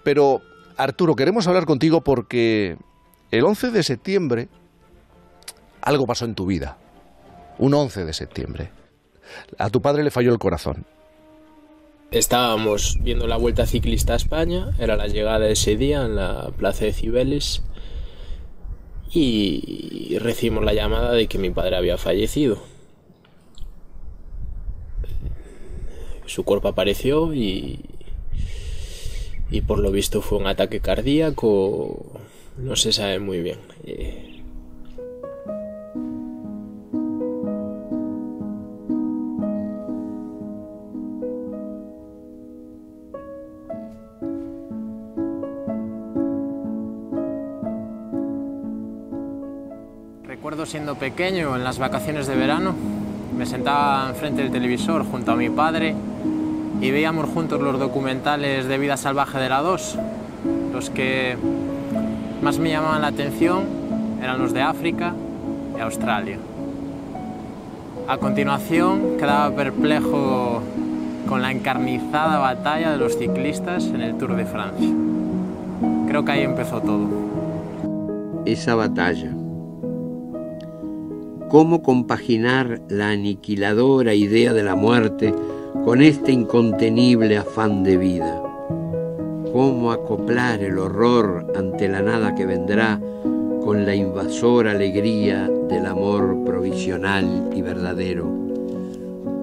Pero, Arturo, queremos hablar contigo porque el 11 de septiembre algo pasó en tu vida. Un 11 de septiembre. A tu padre le falló el corazón. Estábamos viendo la Vuelta Ciclista a España, era la llegada ese día en la plaza de Cibeles y recibimos la llamada de que mi padre había fallecido. Su cuerpo apareció y por lo visto fue un ataque cardíaco, no se sabe muy bien. Recuerdo siendo pequeño, en las vacaciones de verano, me sentaba enfrente del televisor junto a mi padre y veíamos juntos los documentales de vida salvaje de la 2. Los que más me llamaban la atención eran los de África y Australia. A continuación quedaba perplejo con la encarnizada batalla de los ciclistas en el Tour de Francia. Creo que ahí empezó todo. Esa batalla. ¿Cómo compaginar la aniquiladora idea de la muerte con este incontenible afán de vida? ¿Cómo acoplar el horror ante la nada que vendrá con la invasora alegría del amor provisional y verdadero?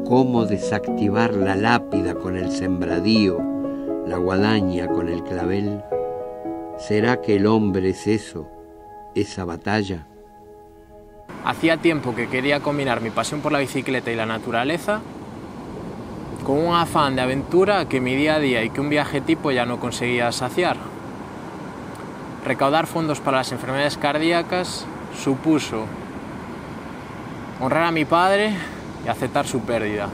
¿Cómo desactivar la lápida con el sembradío, la guadaña con el clavel? ¿Será que el hombre es eso, esa batalla? Hacía tiempo que quería combinar mi pasión por la bicicleta y la naturaleza con un afán de aventura que mi día a día y que un viaje tipo ya no conseguía saciar. Recaudar fondos para las enfermedades cardíacas supuso honrar a mi padre y aceptar su pérdida.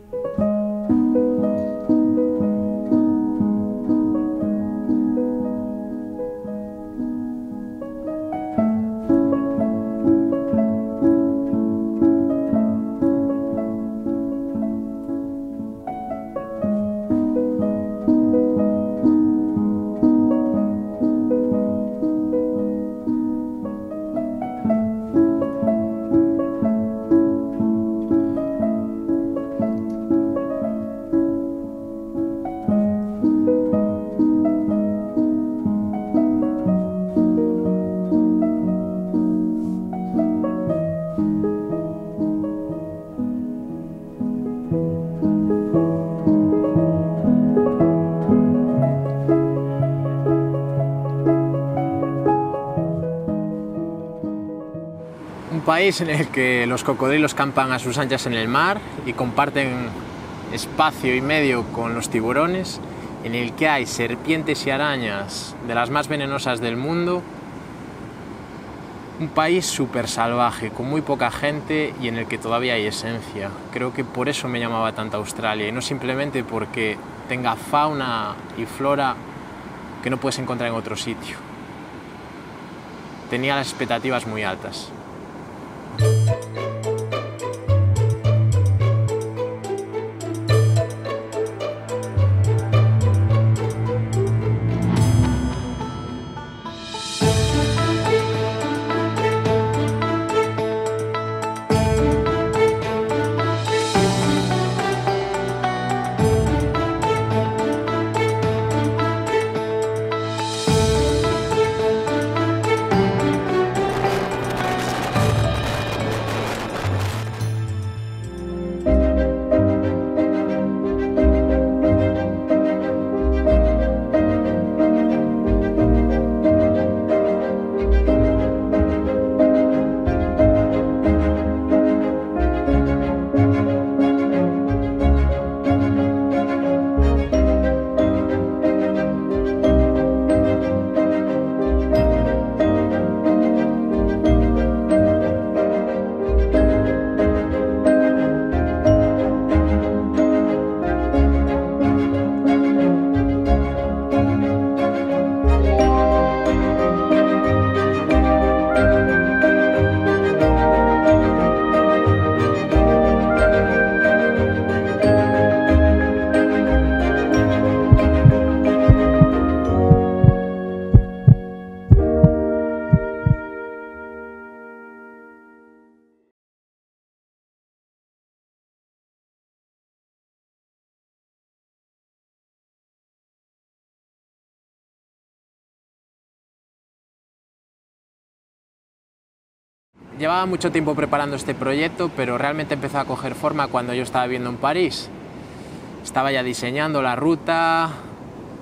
País en el que los cocodrilos campan a sus anchas en el mar y comparten espacio y medio con los tiburones, en el que hay serpientes y arañas de las más venenosas del mundo. Un país súper salvaje, con muy poca gente y en el que todavía hay esencia. Creo que por eso me llamaba tanto Australia y no simplemente porque tenga fauna y flora que no puedes encontrar en otro sitio. Tenía las expectativas muy altas. Llevaba mucho tiempo preparando este proyecto, pero realmente empezó a coger forma cuando yo estaba viviendo en París. Estaba ya diseñando la ruta,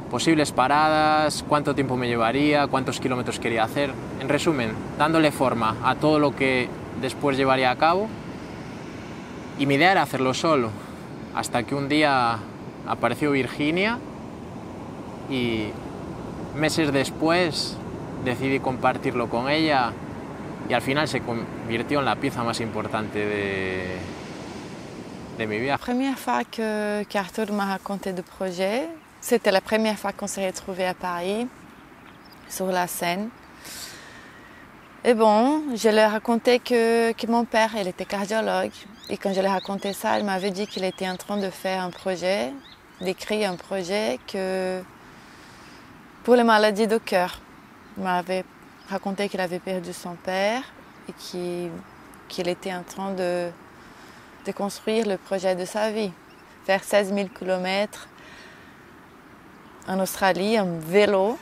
posibles paradas, cuánto tiempo me llevaría, cuántos kilómetros quería hacer. En resumen, dándole forma a todo lo que después llevaría a cabo. Y mi idea era hacerlo solo, hasta que un día apareció Virginia y meses después decidí compartirlo con ella y al final se convirtió en la pieza más importante de mi viaje. La première fois qu'Arthur m'a raconté du projet, c'était la première fois qu'on s'est retrouvés à Paris, sur la Seine. Et bon, je lui ai raconté que mon père, il était cardiologue. Et quand je lui ai raconté ça, il m'avait dit qu'il était en train de faire un projet, d'écrire un projet pour les maladies de cœur. Il m'avait raconté qu'il avait perdu son père et qu'il était en train de construire le projet de sa vie. Faire 16 000 km en Australie, en vélo.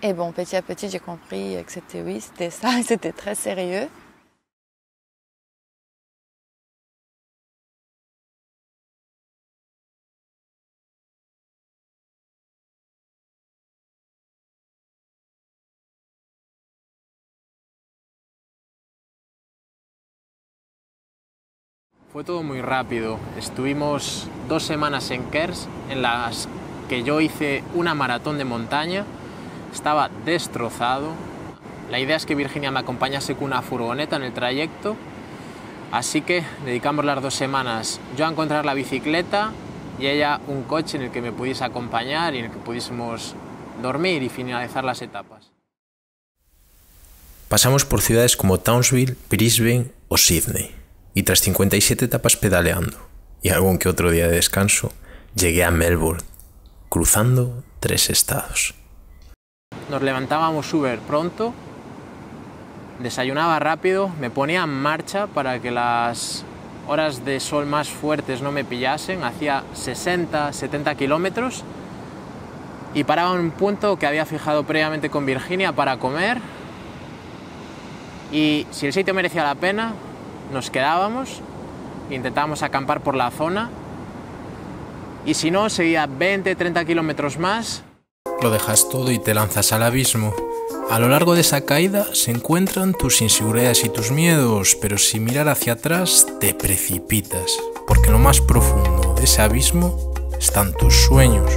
Et bon, petit à petit, j'ai compris que c'était ça, c'était très sérieux. Fue todo muy rápido. Estuvimos 2 semanas en Kers, en las que yo hice una maratón de montaña. Estaba destrozado. La idea es que Virginia me acompañase con una furgoneta en el trayecto. Así que dedicamos las 2 semanas yo a encontrar la bicicleta y ella un coche en el que me pudiese acompañar y en el que pudiésemos dormir y finalizar las etapas. Pasamos por ciudades como Townsville, Brisbane o Sydney. Y tras 57 etapas pedaleando y algún que otro día de descanso, llegué a Melbourne, cruzando 3 estados. Nos levantábamos súper pronto, desayunaba rápido, me ponía en marcha para que las horas de sol más fuertes no me pillasen, hacía 60-70 kilómetros y paraba en un punto que había fijado previamente con Virginia para comer y si el sitio merecía la pena, nos quedábamos, intentábamos acampar por la zona y si no, seguía 20-30 kilómetros más. Lo dejas todo y te lanzas al abismo. A lo largo de esa caída se encuentran tus inseguridades y tus miedos, pero sin mirar hacia atrás te precipitas, porque en lo más profundo de ese abismo están tus sueños.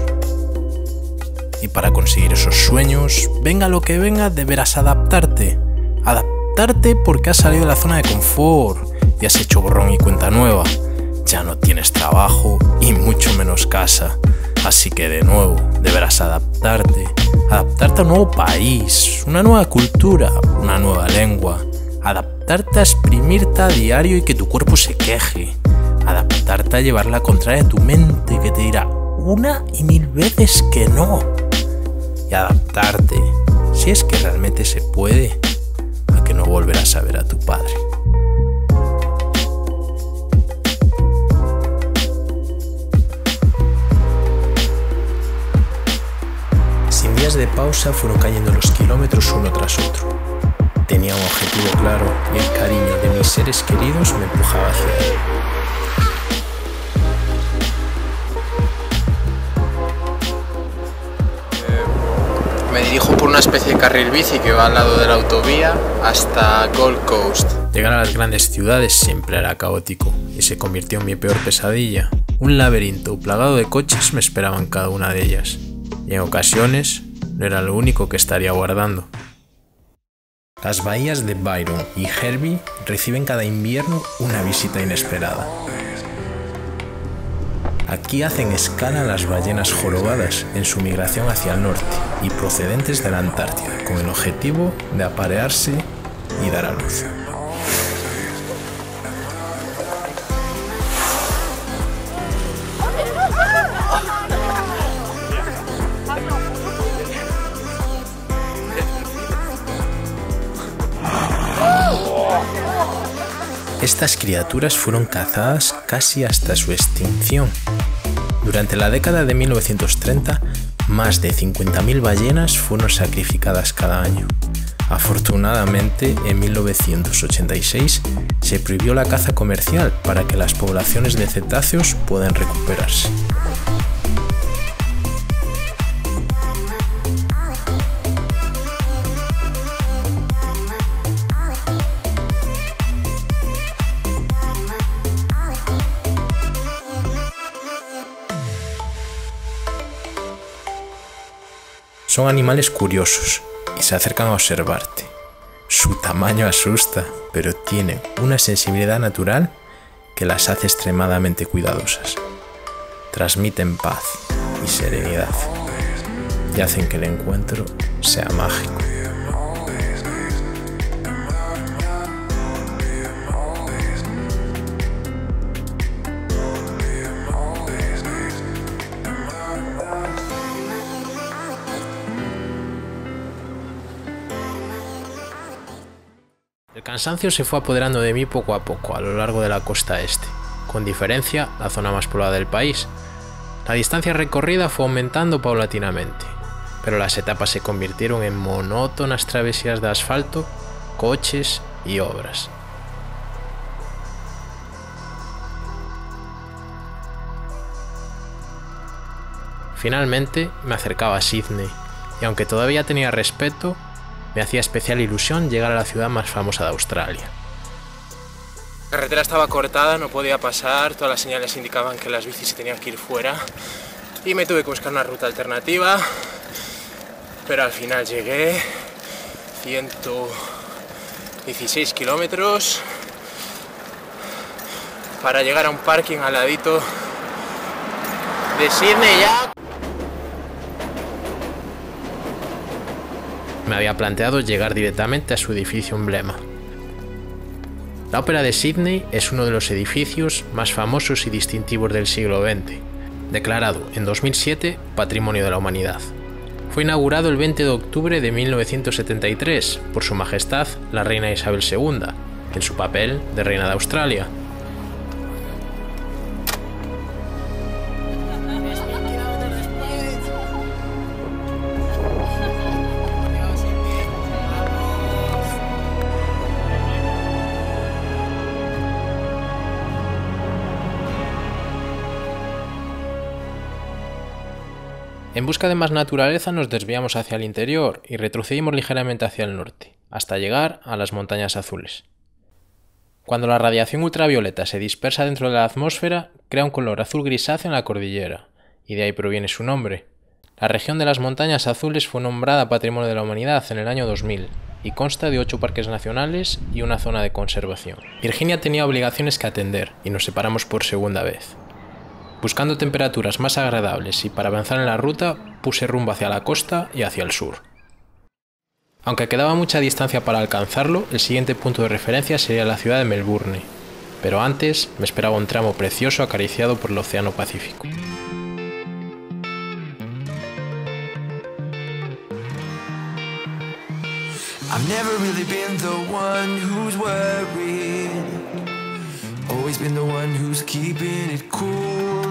Y para conseguir esos sueños, venga lo que venga, deberás adaptarte. Adaptarte porque has salido de la zona de confort y has hecho borrón y cuenta nueva. Ya no tienes trabajo y mucho menos casa. Así que de nuevo deberás adaptarte a un nuevo país, una nueva cultura, una nueva lengua. Adaptarte a exprimirte a diario y que tu cuerpo se queje. Adaptarte a llevar la contraria a tu mente que te dirá 1 y 1000 veces que no. Y adaptarte, si es que realmente se puede, a que no volverás a ver a tu padre. Sin días de pausa fueron cayendo los kilómetros uno tras otro. Tenía un objetivo claro y el cariño de mis seres queridos me empujaba hacia él. Me dirijo por una especie de carril bici que va al lado de la autovía hasta Gold Coast. Llegar a las grandes ciudades siempre era caótico y se convirtió en mi peor pesadilla. Un laberinto plagado de coches me esperaba en cada una de ellas. Y en ocasiones no era lo único que estaría guardando. Las bahías de Byron y Hervey reciben cada invierno una visita inesperada. Aquí hacen escala las ballenas jorobadas en su migración hacia el norte y procedentes de la Antártida, con el objetivo de aparearse y dar a luz. Estas criaturas fueron cazadas casi hasta su extinción. Durante la década de 1930, más de 50.000 ballenas fueron sacrificadas cada año. Afortunadamente, en 1986 se prohibió la caza comercial para que las poblaciones de cetáceos puedan recuperarse. Son animales curiosos y se acercan a observarte. Su tamaño asusta, pero tienen una sensibilidad natural que las hace extremadamente cuidadosas. Transmiten paz y serenidad y hacen que el encuentro sea mágico. El cansancio se fue apoderando de mí poco a poco a lo largo de la costa este, con diferencia la zona más poblada del país. La distancia recorrida fue aumentando paulatinamente, pero las etapas se convirtieron en monótonas travesías de asfalto, coches y obras. Finalmente me acercaba a Sydney, y aunque todavía tenía respeto, me hacía especial ilusión llegar a la ciudad más famosa de Australia. La carretera estaba cortada, no podía pasar, todas las señales indicaban que las bicis se tenían que ir fuera y me tuve que buscar una ruta alternativa, pero al final llegué, 116 kilómetros, para llegar a un parking al ladito de Sydney ya. Me había planteado llegar directamente a su edificio emblema. La Ópera de Sydney es uno de los edificios más famosos y distintivos del siglo XX, declarado en 2007 Patrimonio de la Humanidad. Fue inaugurado el 20 de octubre de 1973 por Su Majestad la Reina Isabel II, en su papel de Reina de Australia. En busca de más naturaleza nos desviamos hacia el interior y retrocedimos ligeramente hacia el norte, hasta llegar a las Montañas Azules. Cuando la radiación ultravioleta se dispersa dentro de la atmósfera, crea un color azul grisáceo en la cordillera, y de ahí proviene su nombre. La región de las Montañas Azules fue nombrada Patrimonio de la Humanidad en el año 2000, y consta de 8 parques nacionales y una zona de conservación. Virginia tenía obligaciones que atender, y nos separamos por segunda vez. Buscando temperaturas más agradables y para avanzar en la ruta, puse rumbo hacia la costa y hacia el sur. Aunque quedaba mucha distancia para alcanzarlo, el siguiente punto de referencia sería la ciudad de Melbourne, pero antes me esperaba un tramo precioso acariciado por el Océano Pacífico. I've never really been the one who's worried. Always been the one who's keeping it cool.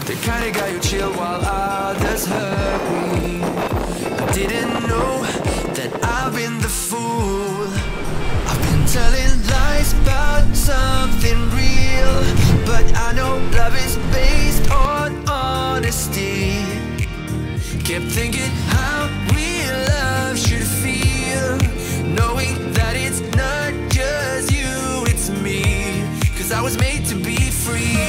The kind of guy who chill while others hurry. I didn't know that I've been the fool. I've been telling lies about something real, but I know love is based on honesty. Kept thinking how real love should feel, knowing that it's not just you, it's me, 'cause I was made to be free.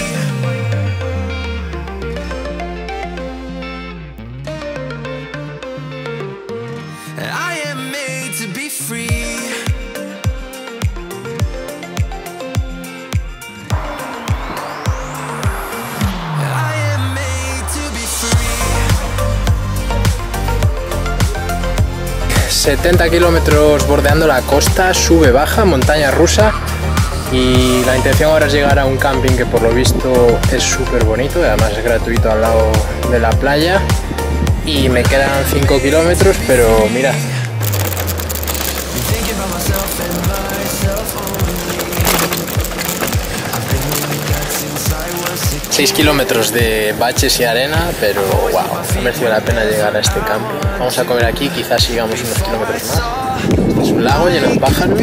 I am made to be free. I am made to be free. 70 kilómetros bordeando la costa, sube, baja, montaña rusa, y la intención ahora es llegar a un camping que por lo visto es súper bonito, y además es gratuito al lado de la playa, y me quedan 5 kilómetros, pero mira. Thinking about myself and myself only. I've been living that since I was 16. 6 kilómetros de baches y arena, pero wow, ha merecido la pena llegar a este campo. Vamos a comer aquí, quizás sigamos unos kilómetros más. Este es un lago lleno de pájaros.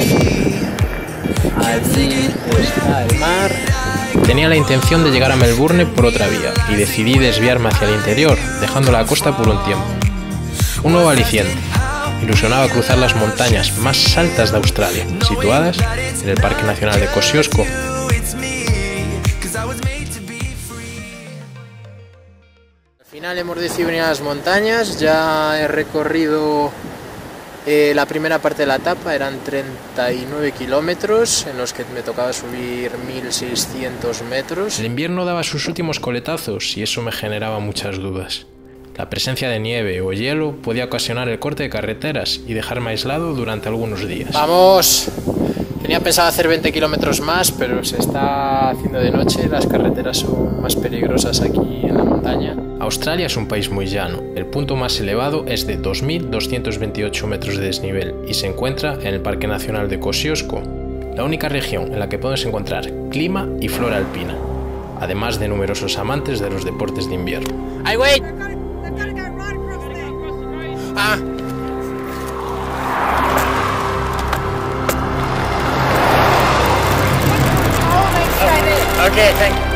Allí está el mar. Tenía la intención de llegar a Melbourne por otra vía y decidí desviarme hacia el interior, dejando la costa por un tiempo. Un nuevo aliciente. Ilusionaba cruzar las montañas más altas de Australia, situadas en el Parque Nacional de Kosciuszko. Al final hemos decidido venir a las montañas, ya he recorrido la primera parte de la etapa, eran 39 kilómetros en los que me tocaba subir 1600 metros. El invierno daba sus últimos coletazos y eso me generaba muchas dudas. La presencia de nieve o hielo podía ocasionar el corte de carreteras y dejarme aislado durante algunos días. ¡Vamos! Tenía pensado hacer 20 kilómetros más, pero se está haciendo de noche, las carreteras son más peligrosas aquí en la montaña. Australia es un país muy llano, el punto más elevado es de 2.228 metros de desnivel y se encuentra en el Parque Nacional de Kosciuszko, la única región en la que podemos encontrar clima y flora alpina, además de numerosos amantes de los deportes de invierno. ¡Ay, wait! Ah. Okay, thank you.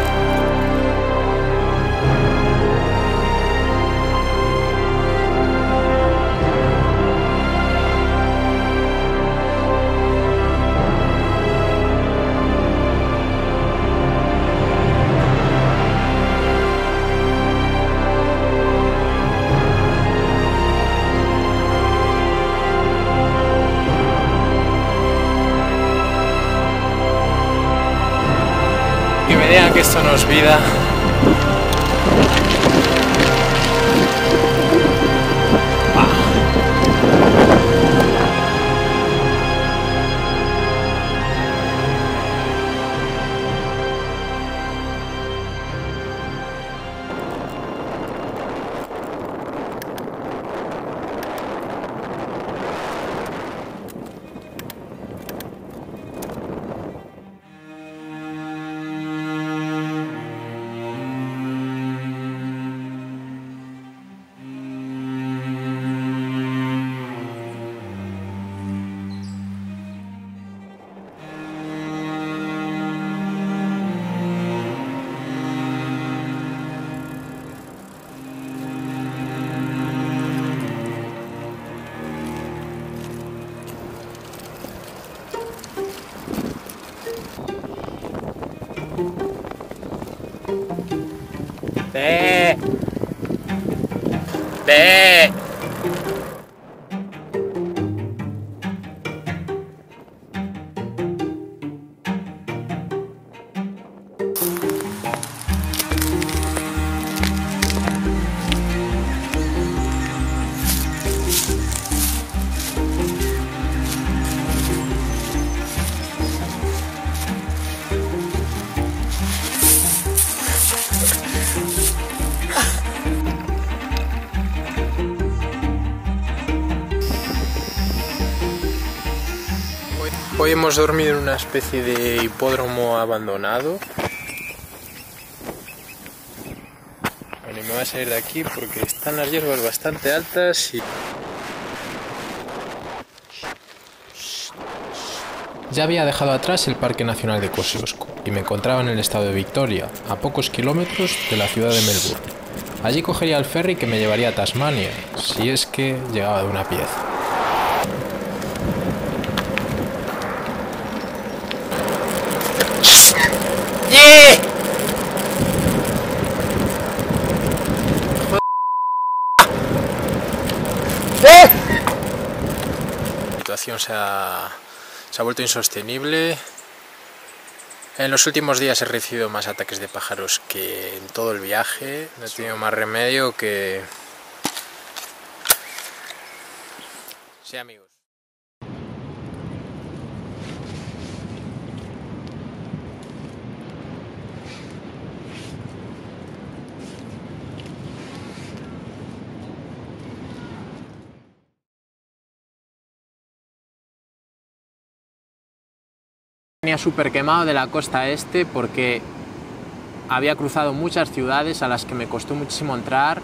Que esto no es vida. Ve. Ve. Hoy hemos dormido en una especie de hipódromo abandonado. Bueno, y me voy a salir de aquí porque están las hierbas bastante altas y... Ya había dejado atrás el Parque Nacional de Kosciuszko y me encontraba en el estado de Victoria, a pocos kilómetros de la ciudad de Melbourne. Allí cogería el ferry que me llevaría a Tasmania, si es que llegaba de una pieza. La situación se ha vuelto insostenible. En los últimos días he recibido más ataques de pájaros que en todo el viaje. No he tenido más remedio que... Sí, amigos. Venía súper quemado de la costa este porque había cruzado muchas ciudades a las que me costó muchísimo entrar,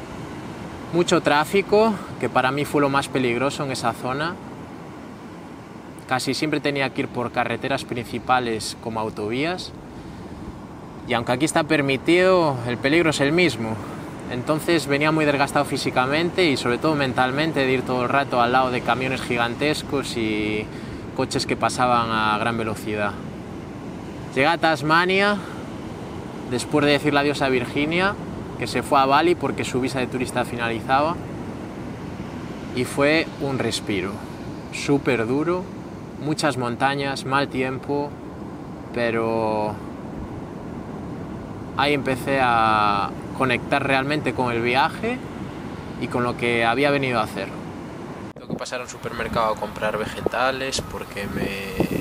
mucho tráfico, que para mí fue lo más peligroso en esa zona. Casi siempre tenía que ir por carreteras principales como autovías, y aunque aquí está permitido, el peligro es el mismo. Entonces venía muy desgastado físicamente y sobre todo mentalmente de ir todo el rato al lado de camiones gigantescos y coches que pasaban a gran velocidad. Llegué a Tasmania después de decirle adiós a Virginia, que se fue a Bali porque su visa de turista finalizaba, y fue un respiro. Súper duro, muchas montañas, mal tiempo, pero ahí empecé a conectar realmente con el viaje y con lo que había venido a hacer. Tengo que pasar a un supermercado a comprar vegetales porque me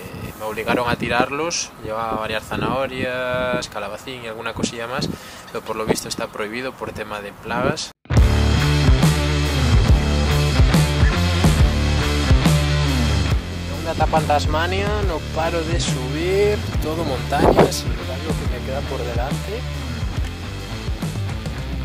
obligaron a tirarlos. Llevaba varias zanahorias, calabacín y alguna cosilla más, pero por lo visto está prohibido por tema de plagas. Segunda etapa en Tasmania, no paro de subir, todo montañas, lo que me queda por delante.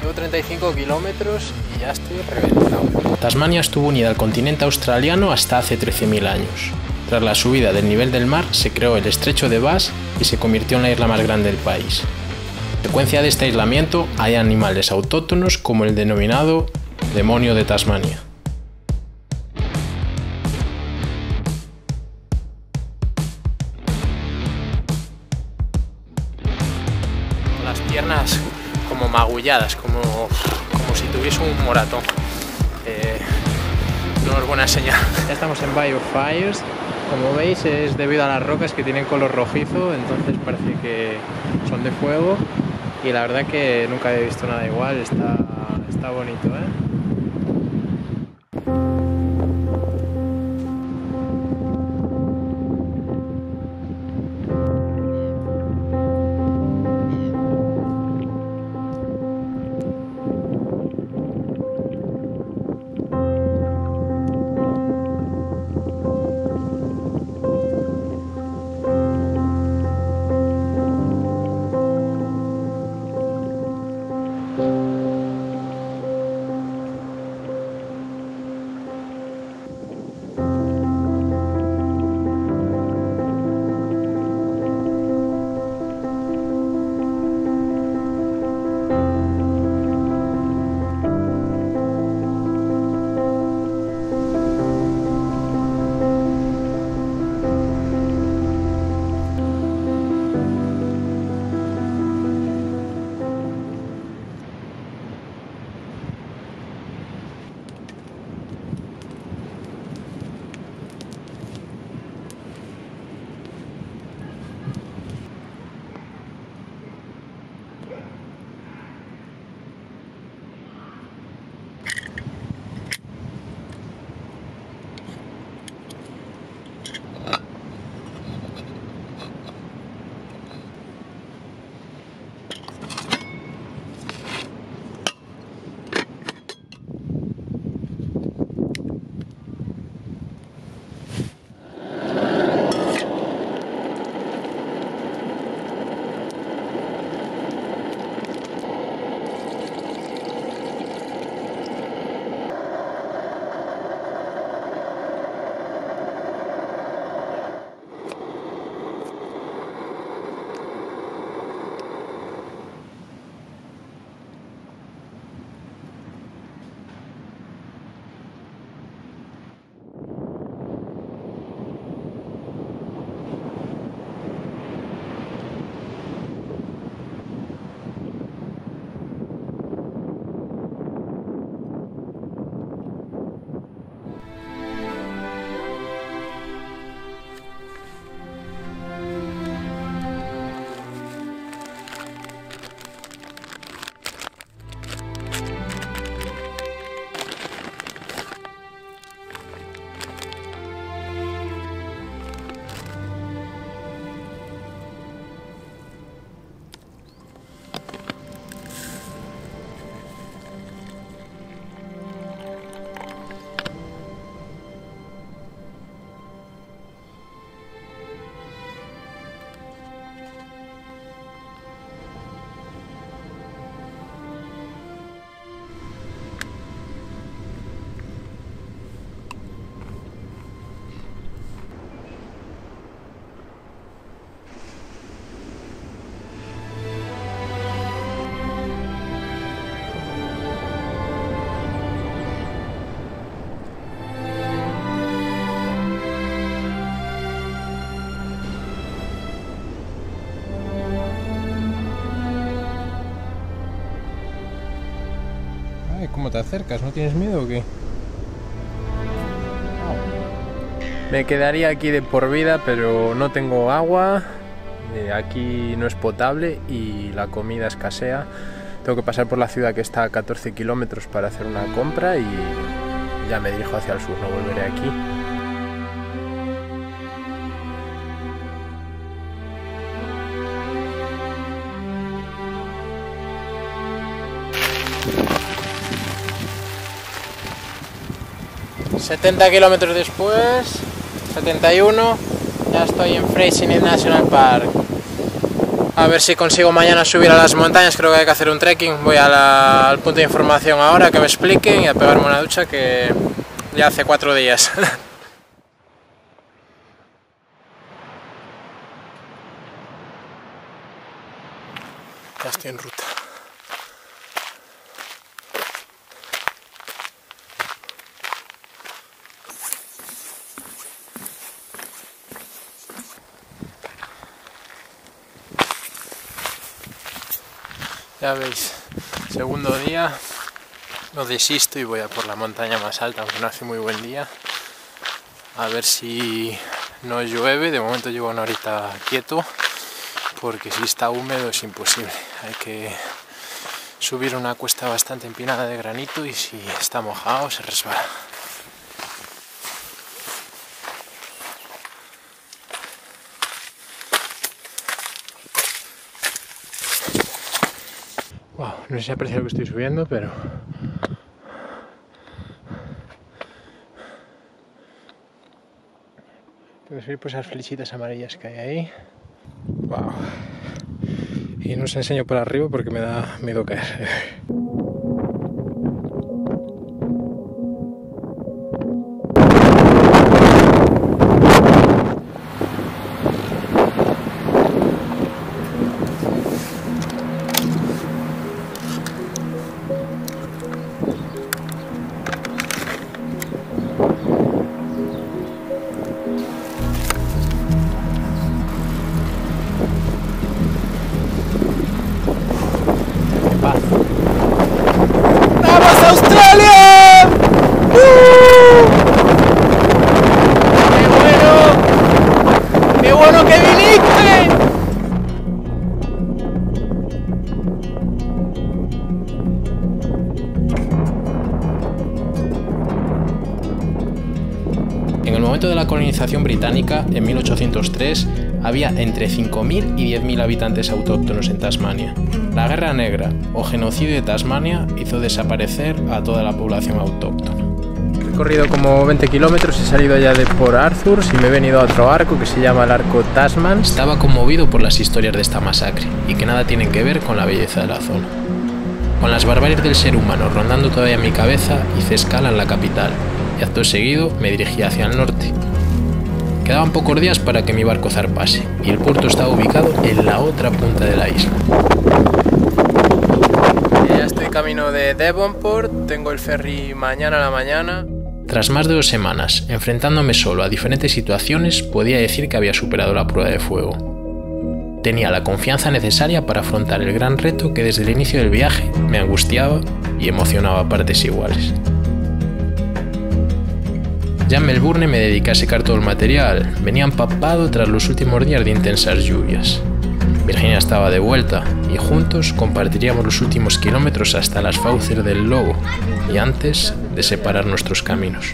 Llevo 35 kilómetros y ya estoy reventado. Tasmania estuvo unida al continente australiano hasta hace 13.000 años. Tras la subida del nivel del mar se creó el estrecho de Bass y se convirtió en la isla más grande del país. En consecuencia de este aislamiento hay animales autóctonos como el denominado demonio de Tasmania. Las piernas como magulladas, como si tuviese un moratón. No es buena señal. Ya estamos en Bay of Fires. Como veis es debido a las rocas que tienen color rojizo, entonces parece que son de fuego, y la verdad que nunca había visto nada igual. Está bonito, ¿eh? te acercas? ¿No tienes miedo o qué? Me quedaría aquí de por vida, pero no tengo agua, aquí no es potable y la comida escasea. Tengo que pasar por la ciudad que está a 14 kilómetros para hacer una compra y ya me dirijo hacia el sur, no volveré aquí. ...70 kilómetros después, 71, ya estoy en Fraser National Park. A ver si consigo mañana subir a las montañas, creo que hay que hacer un trekking. Voy al punto de información ahora, que me expliquen y a pegarme una ducha que ya hace 4 días. Ya estoy en ruta. Ya veis, segundo día, no desisto y voy a por la montaña más alta, aunque no hace muy buen día. A ver si no llueve, de momento llevo una horita quieto, porque si está húmedo es imposible. Hay que subir una cuesta bastante empinada de granito y si está mojado se resbala. Wow, no sé si aprecia lo que estoy subiendo, pero... tengo que subir por esas flechitas amarillas que hay ahí. Wow. Y no os enseño por arriba porque me da miedo caer. ¡Vamos, Australia! ¡Qué bueno que viniste! En el momento de la colonización británica, en 1803, había entre 5.000 y 10.000 habitantes autóctonos en Tasmania. La Guerra Negra, o genocidio de Tasmania, hizo desaparecer a toda la población autóctona. He corrido como 20 kilómetros, he salido ya de Port Arthur y me he venido a otro arco que se llama el Arco Tasman. Estaba conmovido por las historias de esta masacre y que nada tienen que ver con la belleza de la zona. Con las barbaries del ser humano rondando todavía mi cabeza, hice escala en la capital y acto seguido me dirigí hacia el norte. Quedaban pocos días para que mi barco zarpase y el puerto estaba ubicado en la otra punta de la isla. Ya estoy camino de Devonport, tengo el ferry mañana a la mañana. Tras más de 2 semanas, enfrentándome solo a diferentes situaciones, podía decir que había superado la prueba de fuego. Tenía la confianza necesaria para afrontar el gran reto que desde el inicio del viaje me angustiaba y emocionaba a partes iguales. Ya en Melbourne me dediqué a secar todo el material, venía empapado tras los últimos días de intensas lluvias. Virginia estaba de vuelta y juntos compartiríamos los últimos kilómetros hasta las fauces del Lobo y antes de separar nuestros caminos.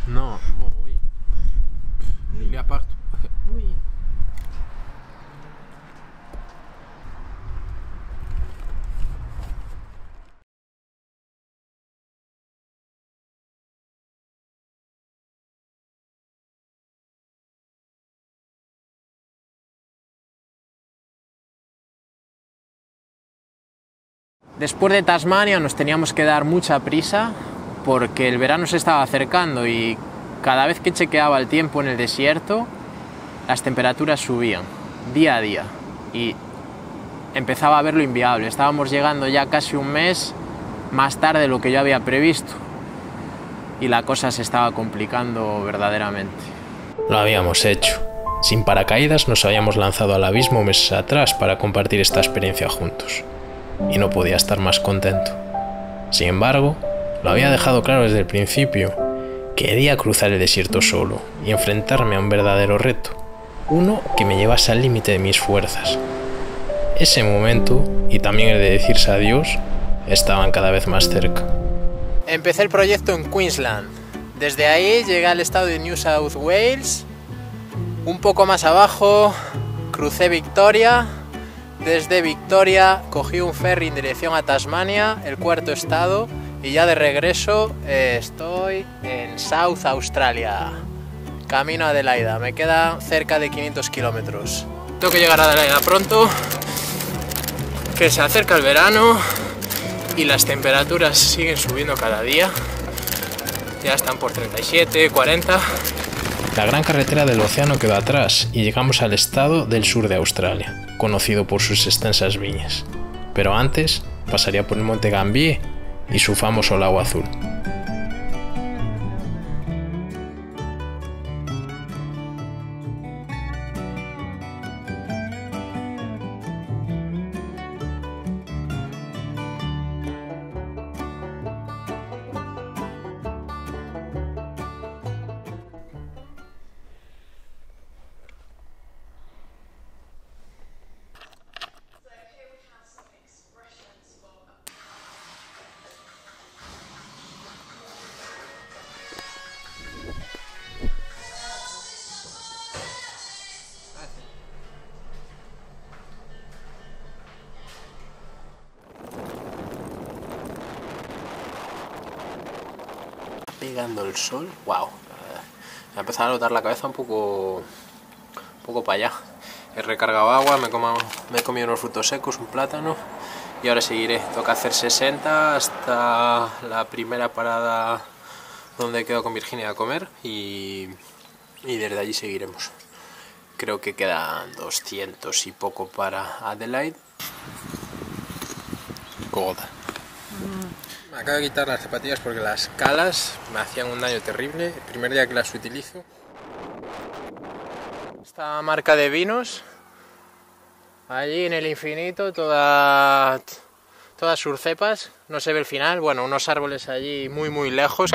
Non, bon, oui. Il y a partout. Oui. Después de Tasmania nos teníamos que dar mucha prisa porque el verano se estaba acercando y cada vez que chequeaba el tiempo en el desierto, las temperaturas subían día a día y empezaba a verlo inviable. Estábamos llegando ya casi un mes más tarde de lo que yo había previsto y la cosa se estaba complicando verdaderamente. Lo habíamos hecho. Sin paracaídas nos habíamos lanzado al abismo meses atrás para compartir esta experiencia juntos. Y no podía estar más contento. Sin embargo, lo había dejado claro desde el principio. Quería cruzar el desierto solo y enfrentarme a un verdadero reto. Uno que me llevase al límite de mis fuerzas. Ese momento, y también el de decirse adiós, estaban cada vez más cerca. Empecé el proyecto en Queensland. Desde ahí llegué al estado de New South Wales. Un poco más abajo crucé Victoria. Desde Victoria cogí un ferry en dirección a Tasmania, el cuarto estado, y ya de regreso estoy en South Australia, camino a Adelaida. Me queda cerca de 500 kilómetros. Tengo que llegar a Adelaida pronto, que se acerca el verano y las temperaturas siguen subiendo cada día. Ya están por 37, 40. La gran carretera del océano quedó atrás y llegamos al estado del sur de Australia, conocido por sus extensas viñas. Pero antes pasaría por el monte Gambier y su famoso lago azul. Pegando el sol, wow, me ha empezado a notar la cabeza un poco para allá. He recargado agua, me he comido unos frutos secos, un plátano, y ahora seguiré. Toca hacer 60 hasta la primera parada donde quedo con Virginia a comer, y desde allí seguiremos. Creo que quedan 200 y poco para Adelaide. God. Me acabo de quitar las zapatillas porque las calas me hacían un daño terrible el primer día que las utilizo. Esta marca de vinos, allí en el infinito, todas sus cepas, no se ve el final, bueno, unos árboles allí muy lejos.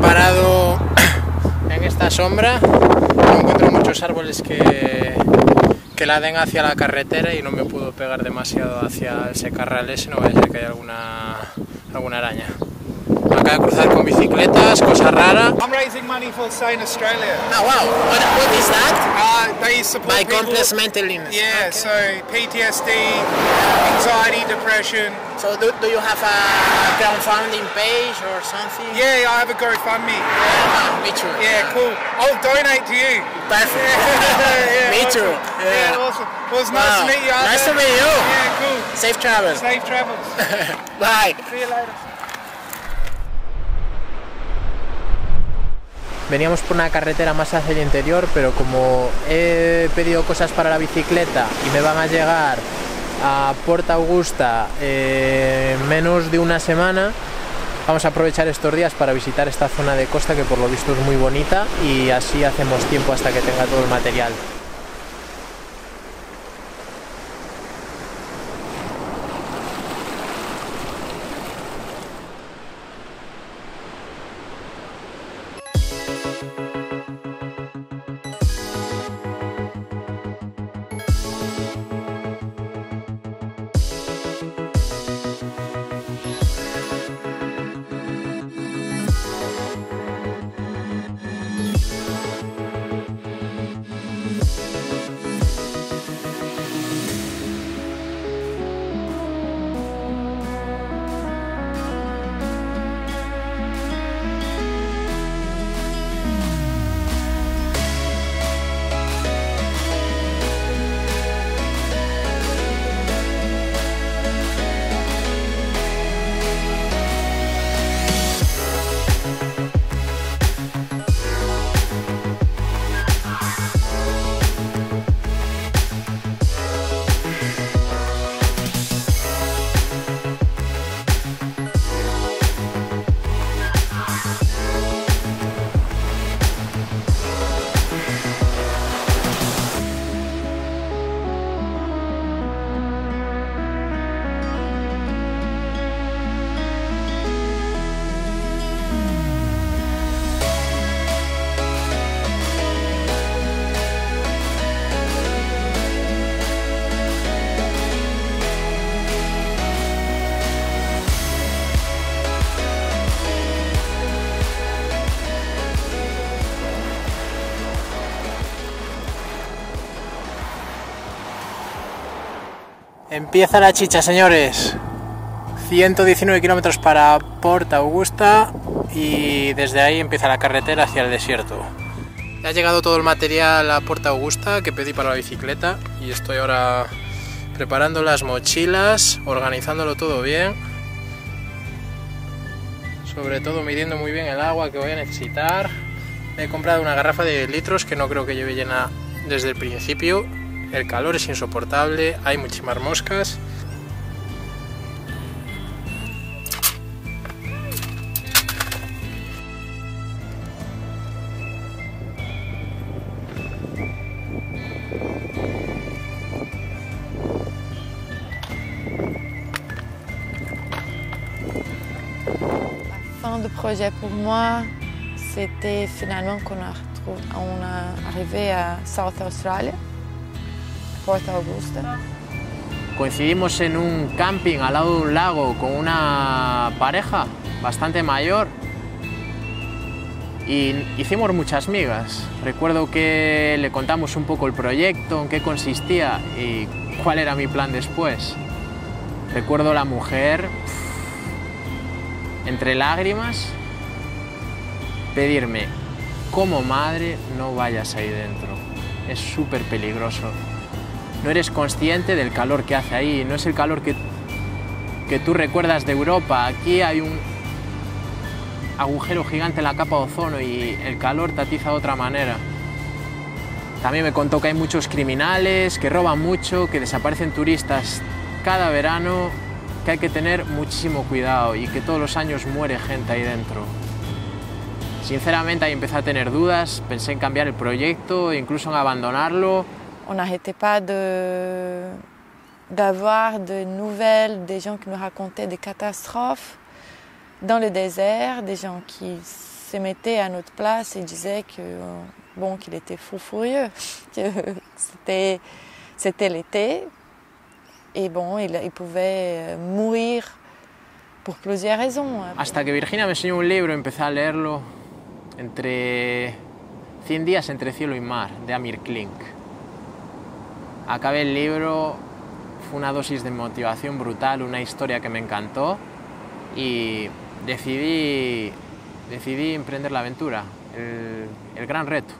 Parado en esta sombra, no encuentro muchos árboles que la den hacia la carretera y no me puedo pegar demasiado hacia el secarral ese, no vaya a ser que haya alguna araña. Acabo de cruzar con bicicletas, cosa rara. I'm raising money for Sane Australia. Oh wow, what is that? They support My people. complex mental illness. Yeah, Okay. so PTSD, anxiety, depression. So do you have a crowdfunding page or something? Yeah, I have a GoFundMe. Me too. Yeah, cool. I'll donate to you. Perfect. Yeah, Me awesome. too. Yeah, awesome. Well, it's nice to meet you. Nice to meet you. Yeah, cool. Safe travels. Safe travels. Bye. See you later. Veníamos por una carretera más hacia el interior, pero como he pedido cosas para la bicicleta y me van a llegar a Port Augusta en menos de una semana, vamos a aprovechar estos días para visitar esta zona de costa que por lo visto es muy bonita, y así hacemos tiempo hasta que tenga todo el material. Empieza la chicha, señores. 119 kilómetros para Port Augusta y desde ahí empieza la carretera hacia el desierto. Ya ha llegado todo el material a Port Augusta que pedí para la bicicleta y estoy ahora preparando las mochilas, organizándolo todo bien. Sobre todo midiendo muy bien el agua que voy a necesitar. He comprado una garrafa de 10 litros que no creo que lleve llena desde el principio. El calor es insoportable, hay muchísimas moscas. La fin du projet pour moi, c'était finalement qu'on a arrivé à South Australia, Port Augusta. Coincidimos en un camping al lado de un lago con una pareja bastante mayor y hicimos muchas migas. Recuerdo que le contamos un poco el proyecto, en qué consistía y cuál era mi plan después. Recuerdo la mujer, entre lágrimas, pedirme, como madre, no vayas ahí dentro, es súper peligroso. No eres consciente del calor que hace ahí, no es el calor que tú recuerdas de Europa. Aquí hay un agujero gigante en la capa de ozono y el calor te atiza de otra manera. También me contó que hay muchos criminales, que roban mucho, que desaparecen turistas cada verano, que hay que tener muchísimo cuidado y que todos los años muere gente ahí dentro. Sinceramente ahí empecé a tener dudas, pensé en cambiar el proyecto, incluso en abandonarlo. On n'arrêtait pas d'avoir de nouvelles, des gens qui nous racontaient des catastrophes dans le désert, des gens qui se mettaient à notre place et disaient que, bon, qu'il était fou furieux, que c'était l'été et bon, il pouvait mourir por plusieurs raisons. Hasta que Virginia me enseñó un libro, empecé a leerlo, entre 100 días entre cielo y mar, de Amir Klink. Acabé el libro, fue una dosis de motivación brutal, una historia que me encantó y decidí emprender la aventura, el gran reto.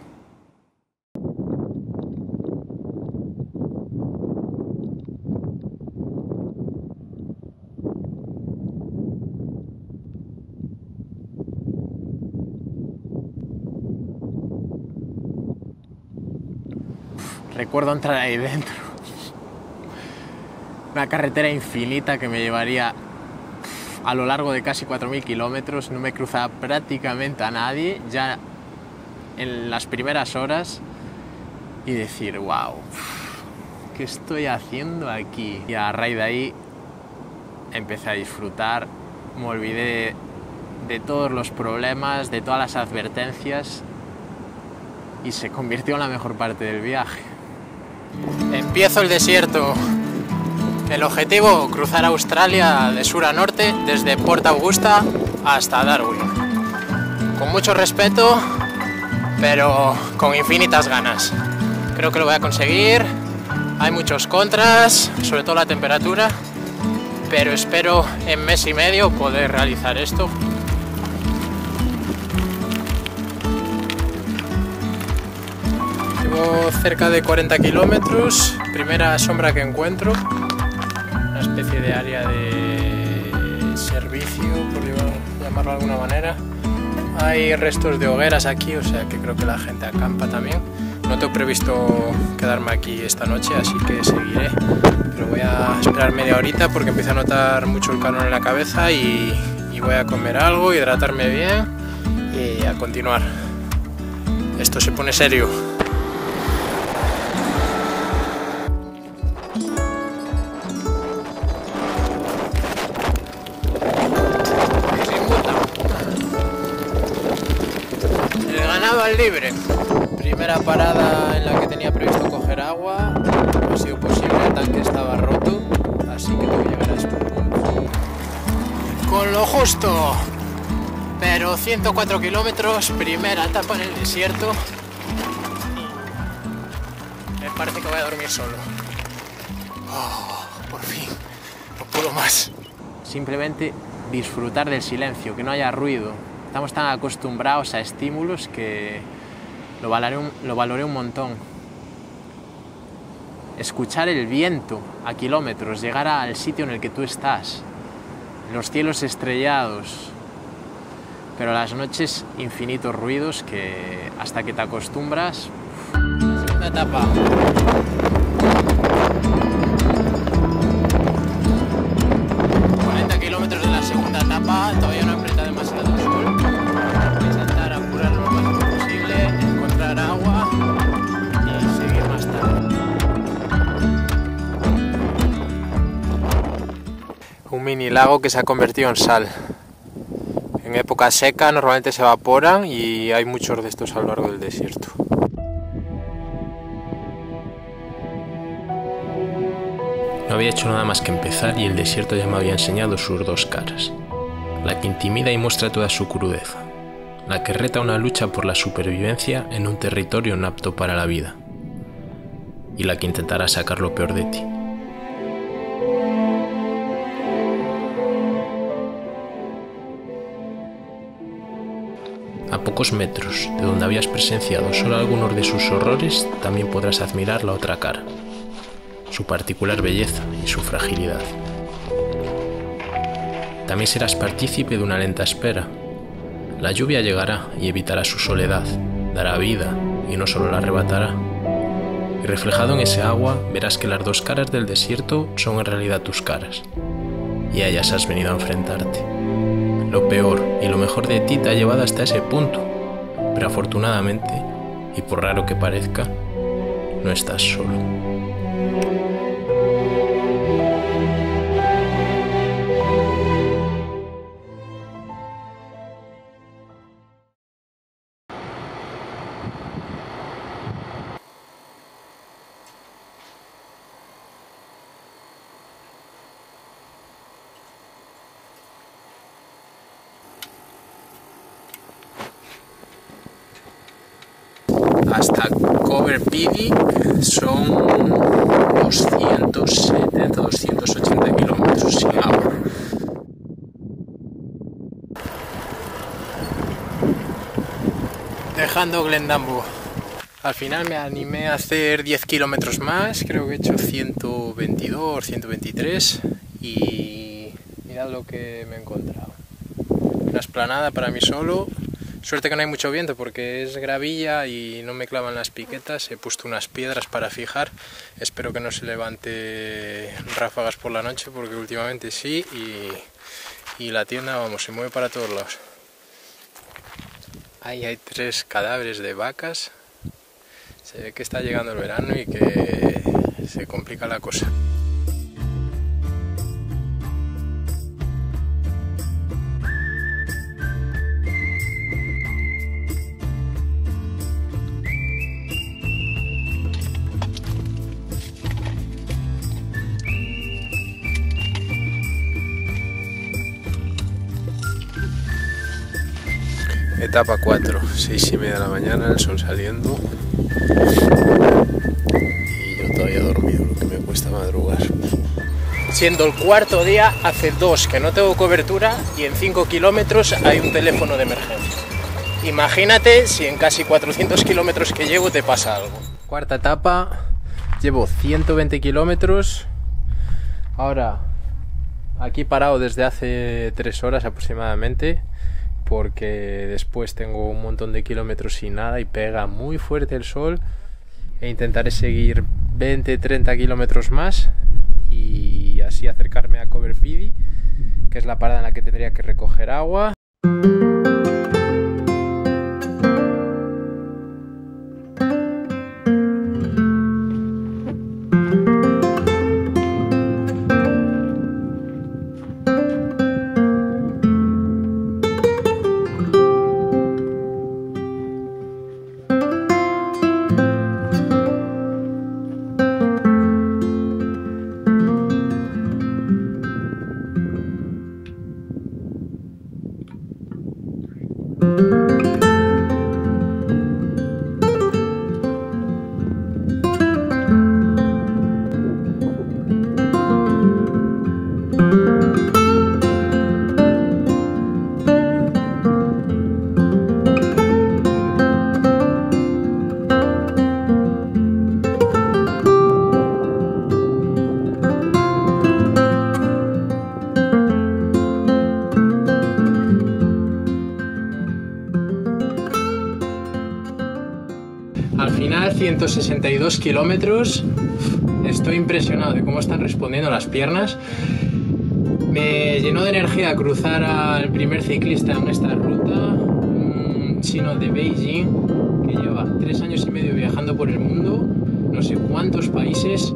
Recuerdo entrar ahí dentro, una carretera infinita que me llevaría a lo largo de casi 4.000 kilómetros, no me cruzaba prácticamente a nadie, ya en las primeras horas, y decir, wow, ¿qué estoy haciendo aquí? Y a raíz de ahí empecé a disfrutar, me olvidé de todos los problemas, de todas las advertencias, y se convirtió en la mejor parte del viaje. Empiezo el desierto. El objetivo, cruzar Australia de sur a norte, desde Port Augusta hasta Darwin. Con mucho respeto, pero con infinitas ganas. Creo que lo voy a conseguir. Hay muchos contras, sobre todo la temperatura, pero espero en mes y medio poder realizar esto. Llevo cerca de 40 kilómetros, primera sombra que encuentro, una especie de área de servicio, por llamarlo de alguna manera. Hay restos de hogueras aquí, o sea que creo que la gente acampa también. No tengo previsto quedarme aquí esta noche, así que seguiré, pero voy a esperar media horita porque empiezo a notar mucho el calor en la cabeza y voy a comer algo, hidratarme bien y a continuar. Esto se pone serio. Al libre. Primera parada en la que tenía previsto coger agua, no ha sido posible, el tanque estaba roto, así que tengo que llegar a este punto. Con lo justo, pero 104 kilómetros, primera etapa en el desierto. Me parece que voy a dormir solo. por fin, no puedo más. Simplemente disfrutar del silencio, que no haya ruido. Estamos tan acostumbrados a estímulos que lo valoré un montón. Escuchar el viento a kilómetros, llegar al sitio en el que tú estás, los cielos estrellados, pero las noches infinitos ruidos que hasta que te acostumbras. Segunda etapa. 40 kilómetros de la segunda etapa, todavía no aprieta demasiado el sol. Voy a intentar apurar lo máximo posible, encontrar agua y seguir más tarde. Un mini lago que se ha convertido en sal. En época seca normalmente se evaporan y hay muchos de estos a lo largo del desierto. No había hecho nada más que empezar y el desierto ya me había enseñado sus dos caras. La que intimida y muestra toda su crudeza. La que reta una lucha por la supervivencia en un territorio no apto para la vida. Y la que intentará sacar lo peor de ti. A pocos metros de donde habías presenciado solo algunos de sus horrores, también podrás admirar la otra cara, su particular belleza y su fragilidad. También serás partícipe de una lenta espera. La lluvia llegará y evitará su soledad, dará vida y no solo la arrebatará. Y reflejado en ese agua verás que las dos caras del desierto son en realidad tus caras, y a ellas has venido a enfrentarte. Lo peor y lo mejor de ti te ha llevado hasta ese punto, pero afortunadamente, y por raro que parezca, no estás solo. Hasta Coober Pedy son 270-280 kilómetros sin agua. Dejando Glendambo. Al final me animé a hacer 10 kilómetros más, creo que he hecho 122, 123 y mirad lo que me he encontrado. Una esplanada para mí solo. Suerte que no hay mucho viento porque es gravilla y no me clavan las piquetas. He puesto unas piedras para fijar. Espero que no se levante ráfagas por la noche porque últimamente sí. Y la tienda, vamos, se mueve para todos lados. Ahí hay 3 cadáveres de vacas. Se ve que está llegando el verano y que se complica la cosa. Etapa 4, 6:30 de la mañana, el sol saliendo y yo todavía dormido, lo que me cuesta madrugar. Siendo el cuarto día, hace 2 que no tengo cobertura y en 5 kilómetros hay un teléfono de emergencia. Imagínate si en casi 400 kilómetros que llevo te pasa algo. Cuarta etapa, llevo 120 kilómetros, ahora aquí parado desde hace 3 horas aproximadamente, porque después tengo un montón de kilómetros sin nada y pega muy fuerte el sol e intentaré seguir 20-30 kilómetros más y así acercarme a Coober Pedy, que es la parada en la que tendría que recoger agua. Al final 162 kilómetros. Estoy impresionado de cómo están respondiendo las piernas. Me llenó de energía cruzar al primer ciclista en esta ruta, un chino de Beijing que lleva 3 años y medio viajando por el mundo, no sé cuántos países.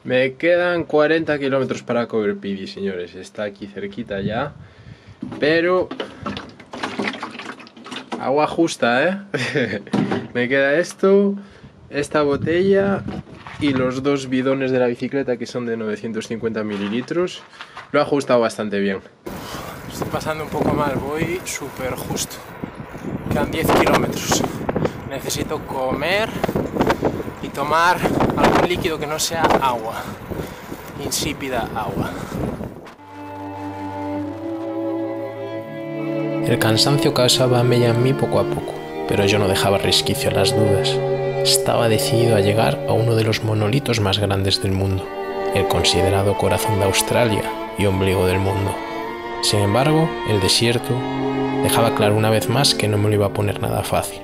Me quedan 40 kilómetros para Coberpidi, señores. Está aquí cerquita ya. Pero... agua justa, ¿eh? Me queda esto, esta botella y los 2 bidones de la bicicleta que son de 950 mililitros. Lo he ajustado bastante bien. Estoy pasando un poco mal, voy súper justo. Quedan 10 kilómetros. Necesito comer y tomar algún líquido que no sea agua, insípida agua. El cansancio causaba mella en mí poco a poco, pero yo no dejaba resquicio a las dudas. Estaba decidido a llegar a uno de los monolitos más grandes del mundo, el considerado corazón de Australia y ombligo del mundo. Sin embargo, el desierto dejaba claro una vez más que no me lo iba a poner nada fácil.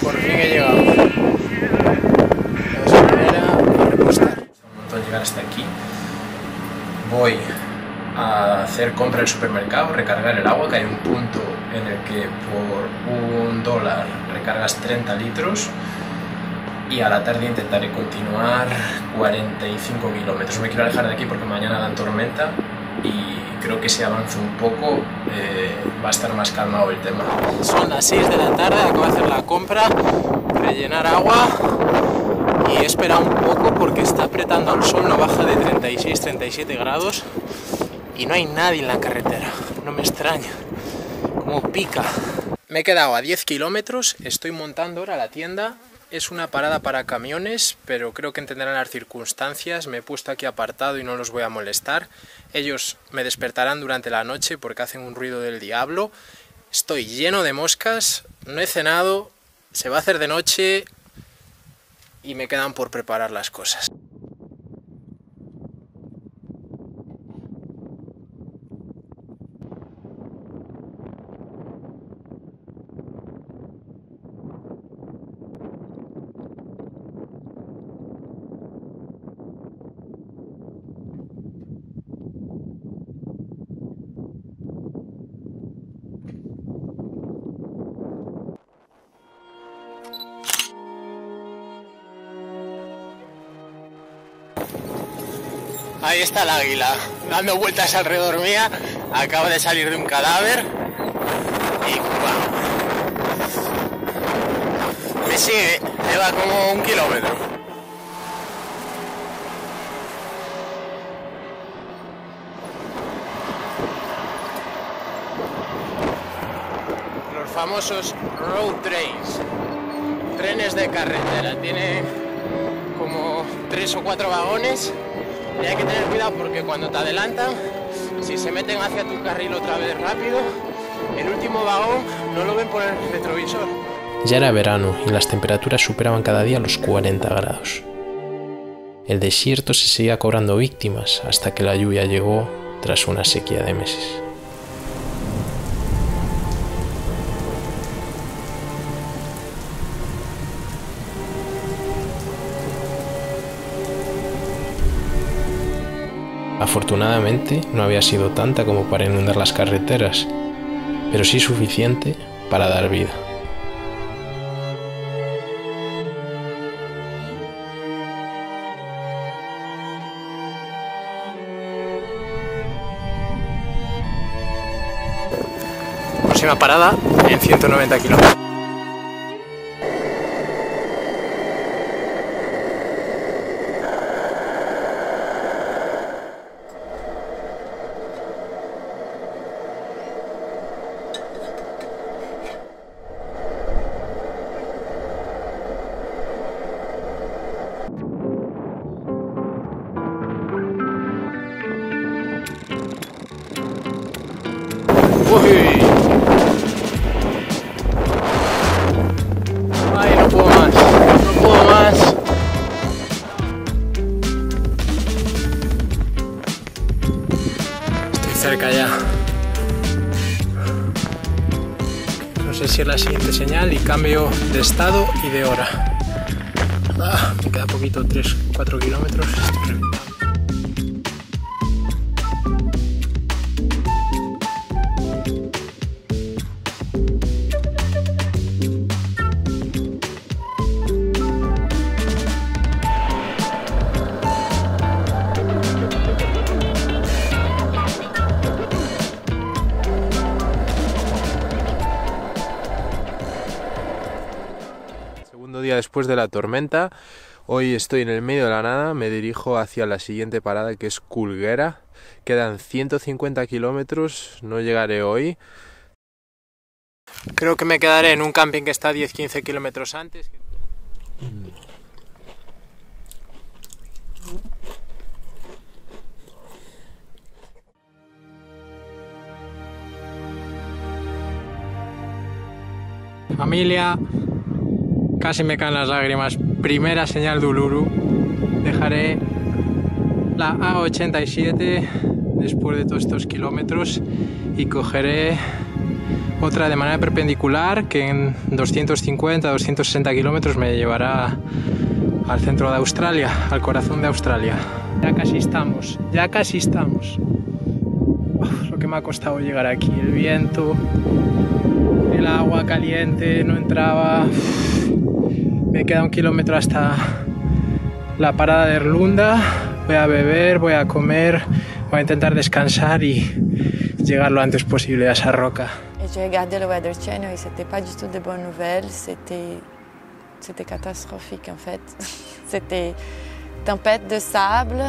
Por fin he llegado. La gasolinera a repostar. Un montón llegar hasta aquí. Voy a hacer compra en el supermercado, recargar el agua, que hay un punto en el que por $1 recargas 30 litros. Y a la tarde intentaré continuar 45 kilómetros. Me quiero alejar de aquí porque mañana dan tormenta y creo que si avanzo un poco va a estar más calmado el tema. Son las 6 de la tarde, acabo de hacer la compra, rellenar agua y he esperado un poco porque está apretando el sol, no baja de 36-37 grados y no hay nadie en la carretera, no me extraña, como pica. Me he quedado a 10 kilómetros, estoy montando ahora la tienda. Es una parada para camiones, pero creo que entenderán las circunstancias. Me he puesto aquí apartado y no los voy a molestar. Ellos me despertarán durante la noche porque hacen un ruido del diablo. Estoy lleno de moscas, no he cenado, se va a hacer de noche y me quedan por preparar las cosas. Ahí está el águila, dando vueltas alrededor mía, acaba de salir de un cadáver y ¡guau! Me sigue, lleva como 1 kilómetro. Los famosos road trains, trenes de carretera, tiene como 3 o 4 vagones. Y hay que tener cuidado porque cuando te adelantan, si se meten hacia tu carril otra vez rápido, el último vagón no lo ven por el retrovisor. Ya era verano y las temperaturas superaban cada día los 40 grados. El desierto se seguía cobrando víctimas hasta que la lluvia llegó tras una sequía de meses. Afortunadamente no había sido tanta como para inundar las carreteras, pero sí suficiente para dar vida. Próxima parada en 190 kilómetros. cerca ya. No sé si es la siguiente señal y cambio de estado y de hora. Me queda poquito, 3 o 4 kilómetros. Estoy reventando. Día después de la tormenta, hoy estoy en el medio de la nada, me dirijo hacia la siguiente parada que es Kulgera, quedan 150 kilómetros, no llegaré hoy. Creo que me quedaré en un camping que está a 10-15 kilómetros antes. Familia, casi me caen las lágrimas. Primera señal de Uluru. Dejaré la A87 después de todos estos kilómetros y cogeré otra de manera perpendicular que en 250-260 kilómetros me llevará al centro de Australia, al corazón de Australia. Ya casi estamos, ya casi estamos. Uf, lo que me ha costado llegar aquí, el viento, el agua caliente no entraba. Me queda 1 kilómetro hasta la parada de Erlunda. Voy a beber, voy a comer, voy a intentar descansar y llegar lo antes posible a esa roca. J'ai regardé le Weather Channel et c'était pas du tout de bonnes nouvelles, c'était catastrophique en fait. C'était tempête de sable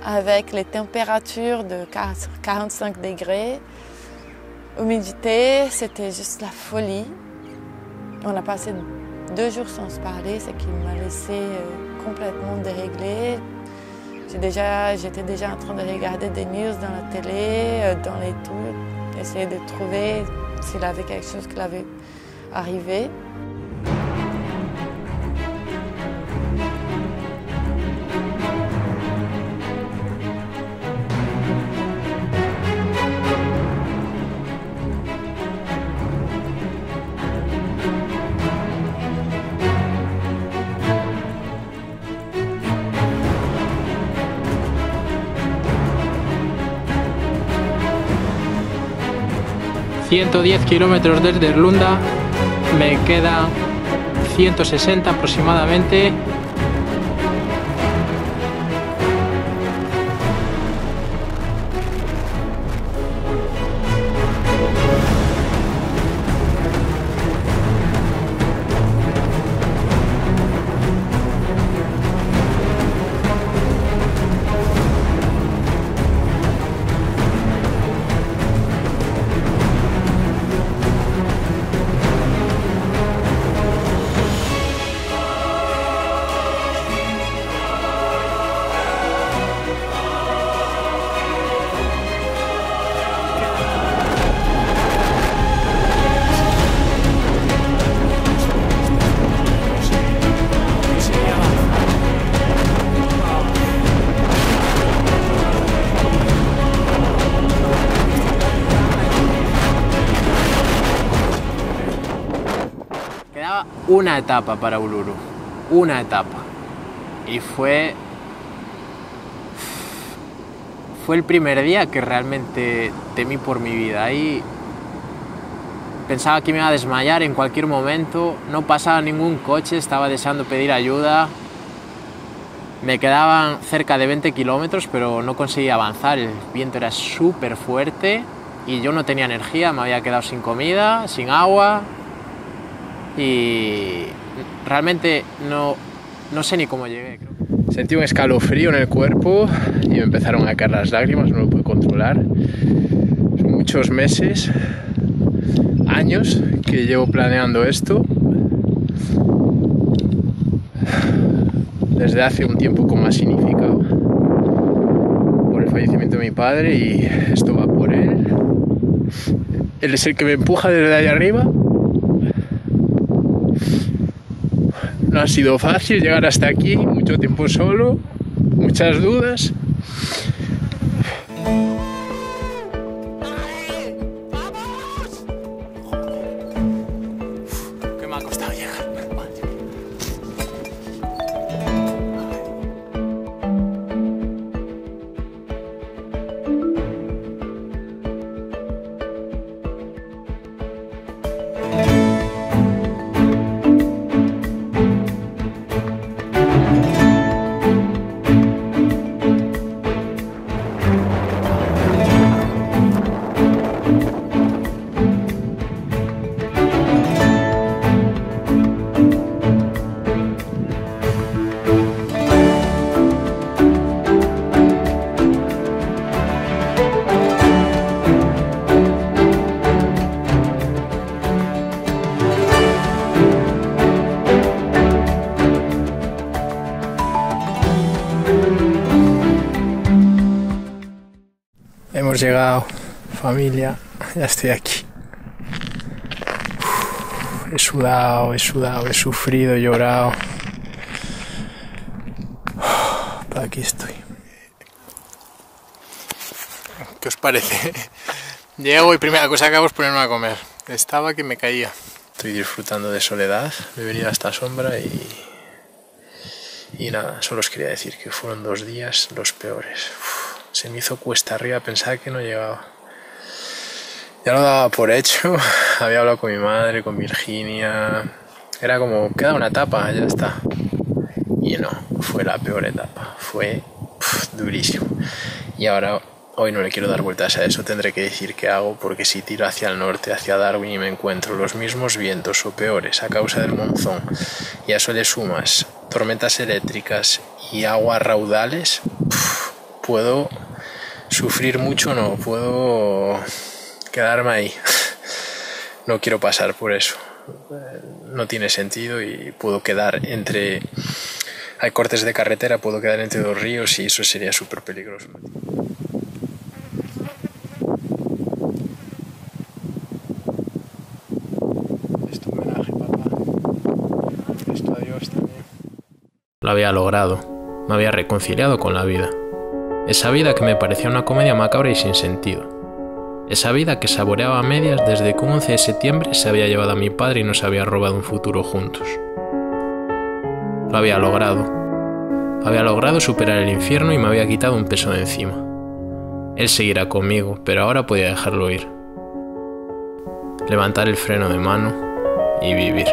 avec les températures de 45 degrés, humidité, c'était juste la folie. On a passé 2 jours sans se parler, ce qui m'a laissé complètement déréglée. J'étais déjà en train de regarder des news dans la télé, dans les tours, essayer de trouver s'il avait quelque chose qui l'avait arrivé. ...110 kilómetros desde Erlunda, me quedan 160 aproximadamente. Una etapa para Uluru, una etapa, y fue el primer día que realmente temí por mi vida. Ahí pensaba que me iba a desmayar en cualquier momento, no pasaba ningún coche, estaba deseando pedir ayuda. Me quedaban cerca de 20 kilómetros, pero no conseguía avanzar, el viento era súper fuerte y yo no tenía energía, me había quedado sin comida, sin agua. Y realmente no sé ni cómo llegué. Sentí un escalofrío en el cuerpo y me empezaron a caer las lágrimas, no lo pude controlar. Son muchos meses, años que llevo planeando esto. Desde hace un tiempo con más significado. Por el fallecimiento de mi padre y esto va por él. Él es el que me empuja desde ahí arriba. No ha sido fácil llegar hasta aquí, mucho tiempo solo, muchas dudas. Hemos llegado, familia, ya estoy aquí. He sudado, he sufrido, he llorado. Pero aquí estoy. ¿Qué os parece? Llego y primera cosa que hago es ponerme a comer. Estaba que me caía. Estoy disfrutando de soledad, me he venido a esta sombra y nada, solo os quería decir que fueron 2 días los peores. Se me hizo cuesta arriba, pensaba que no llegaba. Ya lo daba por hecho, había hablado con mi madre, con Virginia. Era como, queda una etapa, ya está. Y no, fue la peor etapa, fue durísimo. Y ahora, hoy no le quiero dar vueltas a eso, tendré que decir qué hago, porque si tiro hacia el norte, hacia Darwin, y me encuentro los mismos vientos o peores a causa del monzón, y a eso le sumas tormentas eléctricas y aguas raudales, puedo sufrir mucho, no, puedo quedarme ahí. No quiero pasar por eso, no tiene sentido, y puedo quedar entre... Hay cortes de carretera, puedo quedar entre 2 ríos y eso sería súper peligroso. Esto homenaje, papá. Esto adiós también. Lo había logrado, me había reconciliado con la vida. Esa vida que me parecía una comedia macabra y sin sentido. Esa vida que saboreaba a medias desde que un 11 de septiembre se había llevado a mi padre y nos había robado un futuro juntos. Lo había logrado. Había logrado superar el infierno y me había quitado un peso de encima. Él seguirá conmigo, pero ahora podía dejarlo ir. Levantar el freno de mano y vivir.